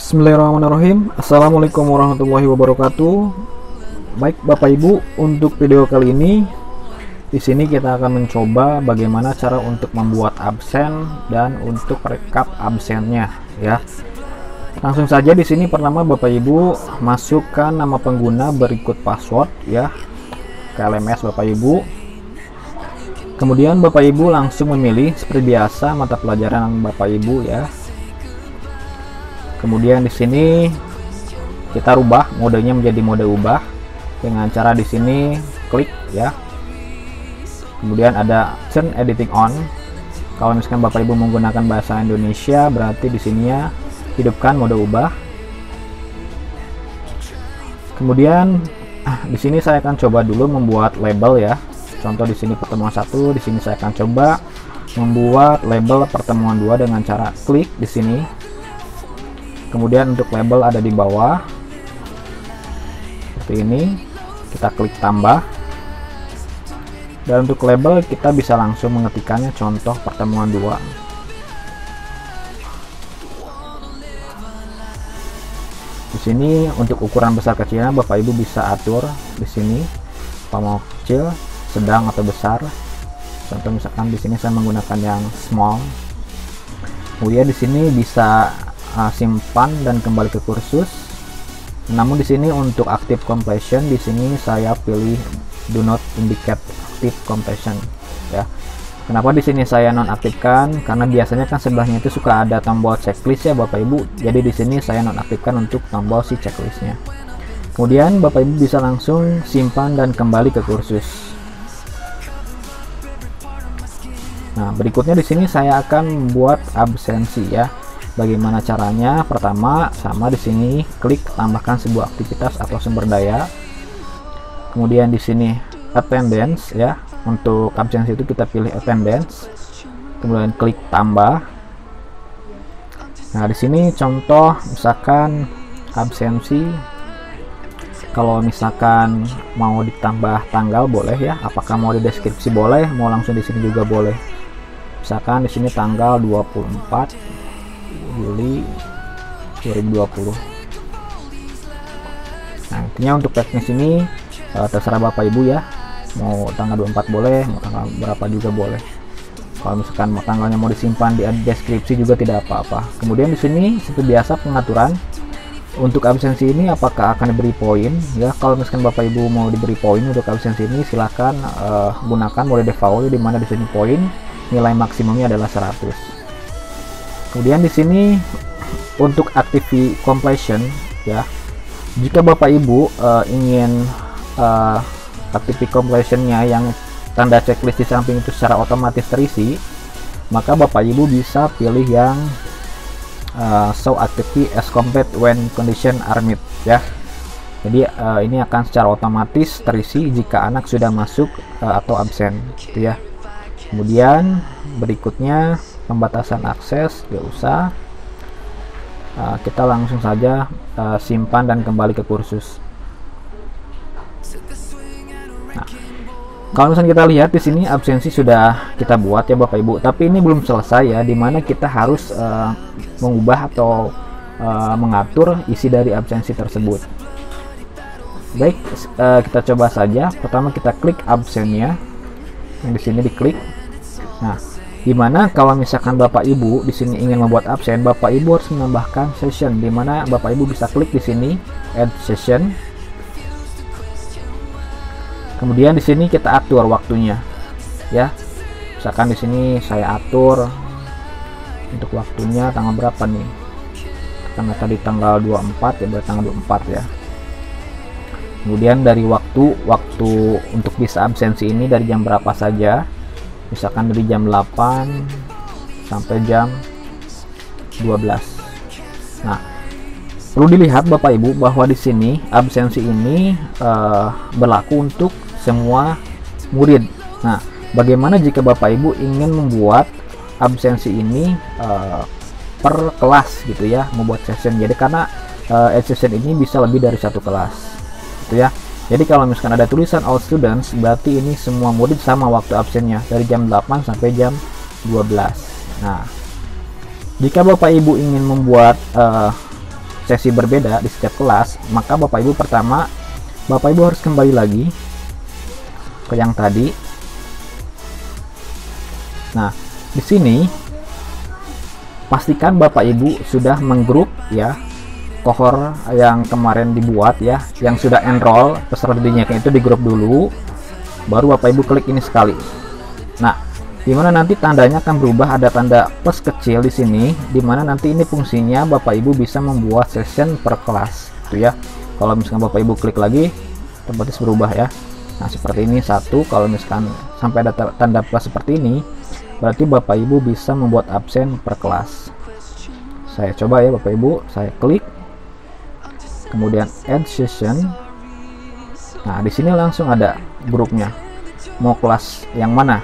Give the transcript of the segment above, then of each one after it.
Bismillahirrahmanirrahim. Assalamualaikum warahmatullahi wabarakatuh. Baik Bapak Ibu, untuk video kali ini di sini kita akan mencoba bagaimana cara untuk membuat absen dan untuk rekap absennya ya. Langsung saja di sini pertama Bapak Ibu masukkan nama pengguna berikut password ya ke LMS Bapak Ibu. Kemudian Bapak Ibu langsung memilih seperti biasa mata pelajaran Bapak Ibu ya. Kemudian di sini kita rubah modenya menjadi mode ubah dengan cara di sini klik ya. Kemudian ada turn editing on. Kalau misalkan Bapak Ibu menggunakan bahasa Indonesia berarti di sini ya hidupkan mode ubah. Kemudian di sini saya akan coba dulu membuat label ya. Contoh di sini pertemuan 1, di sini saya akan coba membuat label pertemuan 2 dengan cara klik di sini. Kemudian untuk label ada di bawah seperti ini, kita klik tambah, dan untuk label kita bisa langsung mengetikkannya, contoh pertemuan 2. Di sini untuk ukuran besar kecilnya Bapak Ibu bisa atur di sini, apa mau kecil, sedang atau besar. Contoh misalkan di sini saya menggunakan yang small. Kemudian di sini bisa simpan dan kembali ke kursus. Namun di sini untuk active completion di sini saya pilih do not indicate active completion ya. Kenapa di sini saya nonaktifkan? Karena biasanya kan sebelahnya itu suka ada tombol checklist ya Bapak Ibu. Jadi di sini saya nonaktifkan untuk tombol si checklistnya. Kemudian Bapak Ibu bisa langsung simpan dan kembali ke kursus. Nah, berikutnya di sini saya akan membuat absensi ya. Bagaimana caranya? Pertama, sama di sini klik tambahkan sebuah aktivitas atau sumber daya. Kemudian di sini attendance ya. Untuk absensi itu kita pilih attendance. Kemudian klik tambah. Nah, di sini contoh misalkan absensi. Kalau misalkan mau ditambah tanggal boleh ya. Apakah mau di deskripsi boleh, mau langsung di sini juga boleh. Misalkan di sini tanggal 24 Juli 2020. Nah, intinya untuk teknis ini terserah Bapak Ibu ya. Mau tanggal 24 boleh, mau tanggal berapa juga boleh. Kalau misalkan mau tanggalnya mau disimpan di deskripsi juga tidak apa-apa. Kemudian di sini seperti biasa pengaturan untuk absensi ini apakah akan diberi poin ya. Kalau misalkan Bapak Ibu mau diberi poin untuk absensi ini silahkan gunakan mode default di mana di sini poin nilai maksimumnya adalah 100. Kemudian di sini untuk active completion ya, jika Bapak Ibu ingin active completionnya yang tanda checklist di samping itu secara otomatis terisi, maka Bapak Ibu bisa pilih yang show activity as complete when condition are met ya. Jadi ini akan secara otomatis terisi jika anak sudah masuk atau absen gitu ya. Kemudian berikutnya pembatasan akses, gak usah, kita langsung saja simpan dan kembali ke kursus. Nah, kalau misalnya kita lihat di sini absensi sudah kita buat ya Bapak Ibu, tapi ini belum selesai ya, dimana kita harus mengubah atau mengatur isi dari absensi tersebut. Baik, kita coba saja. Pertama kita klik absennya, yang di sini diklik. Nah, dimana kalau misalkan Bapak Ibu di sini ingin membuat absen, Bapak Ibu harus menambahkan session, dimana Bapak Ibu bisa klik di sini add session. Kemudian di sini kita atur waktunya, ya. Misalkan di sini saya atur untuk waktunya tanggal berapa nih? Karena tadi tanggal 24 ya, berarti tanggal 24 ya. Kemudian dari waktu untuk bisa absensi ini dari jam berapa saja? Misalkan dari jam 8 sampai jam 12. Nah, perlu dilihat Bapak Ibu bahwa di sini absensi ini berlaku untuk semua murid. Nah, bagaimana jika Bapak Ibu ingin membuat absensi ini per kelas gitu ya, membuat session. Jadi karena session ini bisa lebih dari satu kelas gitu ya. Jadi kalau misalkan ada tulisan all students, berarti ini semua murid sama waktu absennya dari jam 8 sampai jam 12. Nah, jika Bapak Ibu ingin membuat sesi berbeda di setiap kelas, maka Bapak Ibu pertama, Bapak Ibu harus kembali lagi ke yang tadi. Nah, di sini pastikan Bapak Ibu sudah menggrup ya kohor yang kemarin dibuat ya, yang sudah enroll peserta didiknya itu di grup dulu, baru Bapak Ibu klik ini sekali. Nah, dimana nanti tandanya akan berubah, ada tanda plus kecil di sini, dimana nanti ini fungsinya Bapak Ibu bisa membuat session per kelas itu ya. Kalau misalkan Bapak Ibu klik lagi, otomatis berubah ya. Nah, seperti ini satu. Kalau misalkan sampai ada tanda plus seperti ini, berarti Bapak Ibu bisa membuat absen per kelas. Saya coba ya Bapak Ibu, saya klik, kemudian add session. Nah, di sini langsung ada grupnya. Mau kelas yang mana?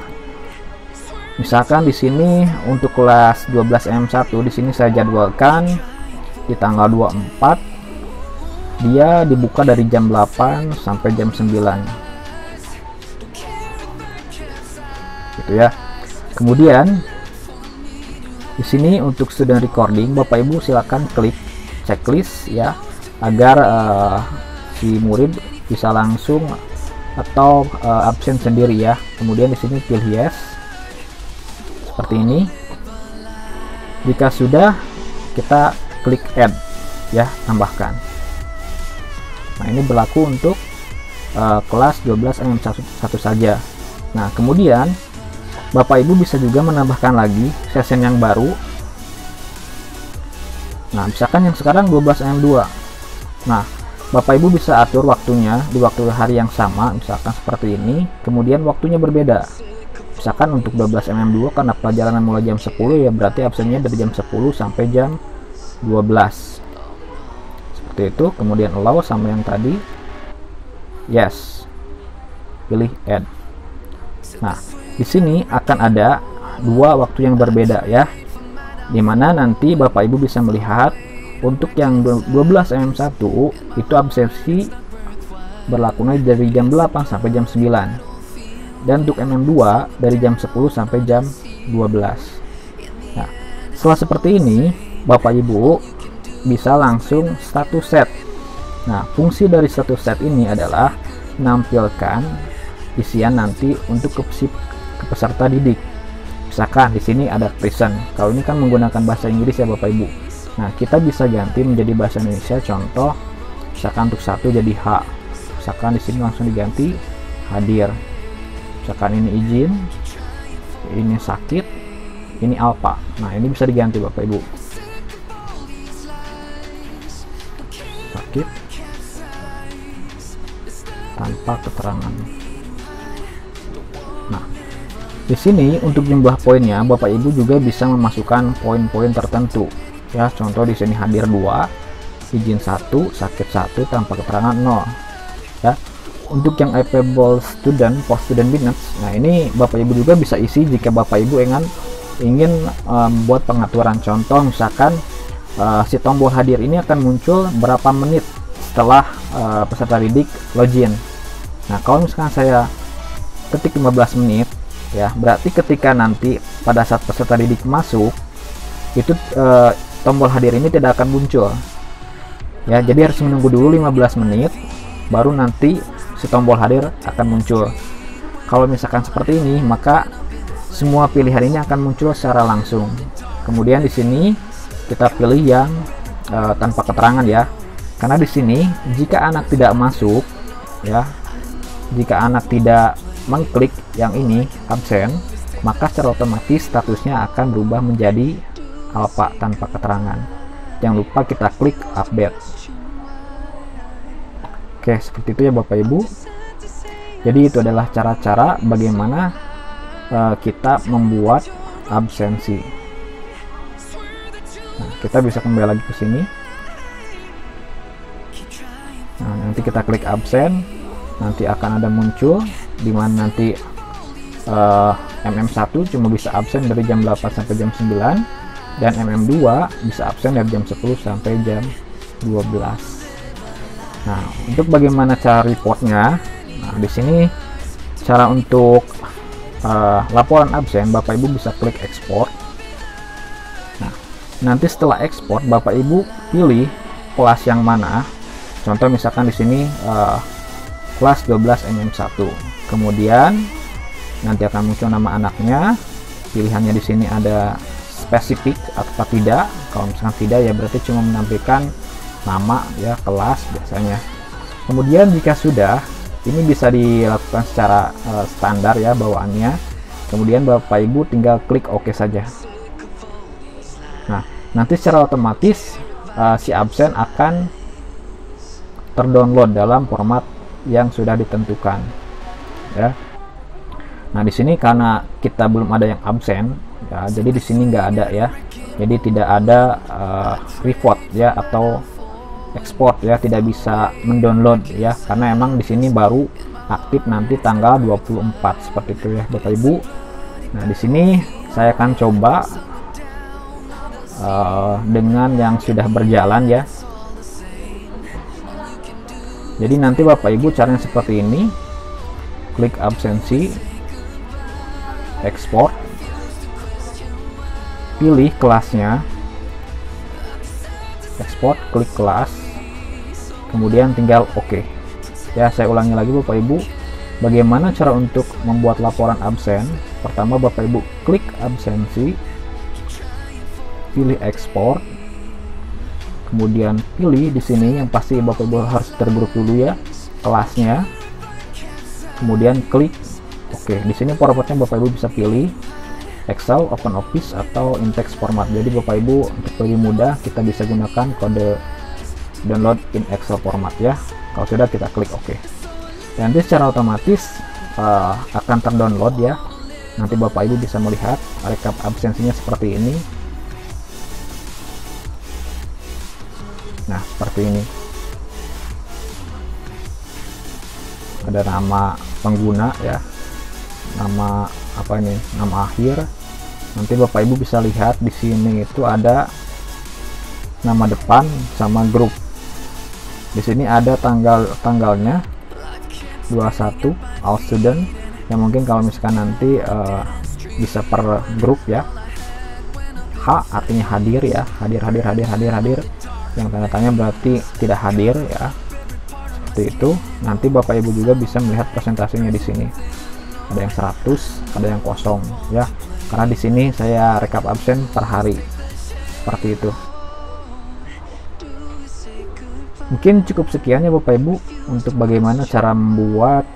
Misalkan di sini untuk kelas 12M1 di sini saya jadwalkan di tanggal 24. Dia dibuka dari jam 8 sampai jam 9. Gitu ya. Kemudian di sini untuk student recording, Bapak Ibu silakan klik checklist ya, agar si murid bisa langsung atau absen sendiri ya. Kemudian di sini pilih yes seperti ini. Jika sudah, kita klik add ya, tambahkan. Nah, ini berlaku untuk kelas 12M1 saja. Nah, kemudian Bapak Ibu bisa juga menambahkan lagi session yang baru. Nah, misalkan yang sekarang 12M2. Nah, Bapak Ibu bisa atur waktunya di waktu hari yang sama, misalkan seperti ini, kemudian waktunya berbeda. Misalkan untuk 12MM2 karena pelajaran mulai jam 10 ya, berarti absennya dari jam 10 sampai jam 12. Seperti itu. Kemudian allow sama yang tadi. Yes. Pilih add. Nah, di sini akan ada dua waktu yang berbeda ya, dimana nanti Bapak Ibu bisa melihat untuk yang 12M1 itu absensi berlakunya dari jam 8 sampai jam 9, dan untuk MM2 dari jam 10 sampai jam 12. Nah, setelah seperti ini Bapak Ibu bisa langsung status set. Nah, fungsi dari status set ini adalah menampilkan isian nanti untuk peserta didik. Misalkan di sini ada present. Kalau ini kan menggunakan bahasa Inggris ya Bapak Ibu. Nah, kita bisa ganti menjadi bahasa Indonesia. Contoh, misalkan untuk 1 jadi H. Misalkan di sini langsung diganti hadir. Misalkan ini izin, ini sakit, ini alpha. Nah, ini bisa diganti Bapak Ibu. Sakit tanpa keterangan. Nah, di sini untuk jumlah poinnya Bapak Ibu juga bisa memasukkan poin-poin tertentu. Ya, contoh di sini hadir 2, izin 1, sakit 1, tanpa keterangan 0. Ya. Untuk yang available student, post student minutes, nah ini Bapak Ibu juga bisa isi jika Bapak Ibu ingin membuat pengaturan. Contoh misalkan si tombol hadir ini akan muncul berapa menit setelah peserta didik login. Nah, kalau misalkan saya ketik 15 menit ya, berarti ketika nanti pada saat peserta didik masuk itu tombol hadir ini tidak akan muncul ya, jadi harus menunggu dulu 15 menit baru nanti si tombol hadir akan muncul. Kalau misalkan seperti ini, maka semua pilihan ini akan muncul secara langsung. Kemudian di sini kita pilih yang tanpa keterangan ya, karena di sini jika anak tidak masuk ya, jika anak tidak mengklik yang ini absen, maka secara otomatis statusnya akan berubah menjadi alpha tanpa keterangan. Jangan lupa kita klik update. Oke, seperti itu ya Bapak Ibu. Jadi itu adalah cara-cara bagaimana kita membuat absensi. Nah, kita bisa kembali lagi ke sini. Nah, nanti kita klik absen, nanti akan ada muncul di mana nanti MM1 cuma bisa absen dari jam 8 sampai jam 9, dan MM2 bisa absen dari jam 10 sampai jam 12. Nah, untuk bagaimana cara reportnya, nah di sini cara untuk laporan absen, Bapak Ibu bisa klik export. Nah, nanti setelah export Bapak Ibu pilih kelas yang mana. Contoh misalkan di sini kelas 12 MM1. Kemudian nanti akan muncul nama anaknya. Pilihannya di sini ada spesifik atau tidak. Kalau misalkan tidak ya berarti cuma menampilkan nama ya, kelas biasanya. Kemudian jika sudah, ini bisa dilakukan secara standar ya bawaannya. Kemudian Bapak Ibu tinggal klik OK saja. Nah, nanti secara otomatis si absen akan terdownload dalam format yang sudah ditentukan ya. Nah, di sini karena kita belum ada yang absen ya, jadi di sini nggak ada ya. Jadi tidak ada report ya atau ekspor ya, tidak bisa mendownload ya, karena emang di sini baru aktif nanti tanggal 24 seperti itu ya Bapak Ibu. Nah, di sini saya akan coba dengan yang sudah berjalan ya. Jadi nanti Bapak Ibu caranya seperti ini, klik absensi, ekspor, pilih kelasnya, ekspor, klik kelas, kemudian tinggal OK ya. Saya ulangi lagi Bapak Ibu, bagaimana cara untuk membuat laporan absen. Pertama Bapak Ibu klik absensi, pilih ekspor, kemudian pilih di sini yang pasti Bapak Ibu harus tergrup dulu ya kelasnya, kemudian klik OK. Di sini formatnya Bapak Ibu bisa pilih Excel, OpenOffice atau in-text format. Jadi Bapak Ibu untuk lebih mudah kita bisa gunakan kode download in Excel format ya. Kalau sudah kita klik OK. Dan nanti secara otomatis akan terdownload ya. Nanti Bapak Ibu bisa melihat rekap absensinya seperti ini. Nah, seperti ini. Ada nama pengguna ya. Nama apa ini? Nama akhir. Nanti Bapak Ibu bisa lihat di sini itu ada nama depan sama grup. Di sini ada tanggalnya 21 all student, yang mungkin kalau misalkan nanti bisa per grup ya. H artinya hadir ya, hadir. Yang tanda tanya berarti tidak hadir ya. Seperti itu. Nanti Bapak Ibu juga bisa melihat presentasinya di sini. Ada yang 100, ada yang kosong ya. Karena di sini saya rekap absen per hari. Seperti itu. Mungkin cukup sekian ya Bapak Ibu untuk bagaimana cara membuat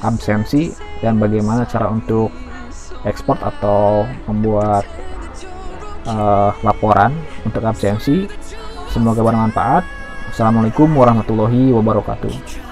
absensi dan bagaimana cara untuk ekspor atau membuat laporan untuk absensi. Semoga bermanfaat. Assalamualaikum warahmatullahi wabarakatuh.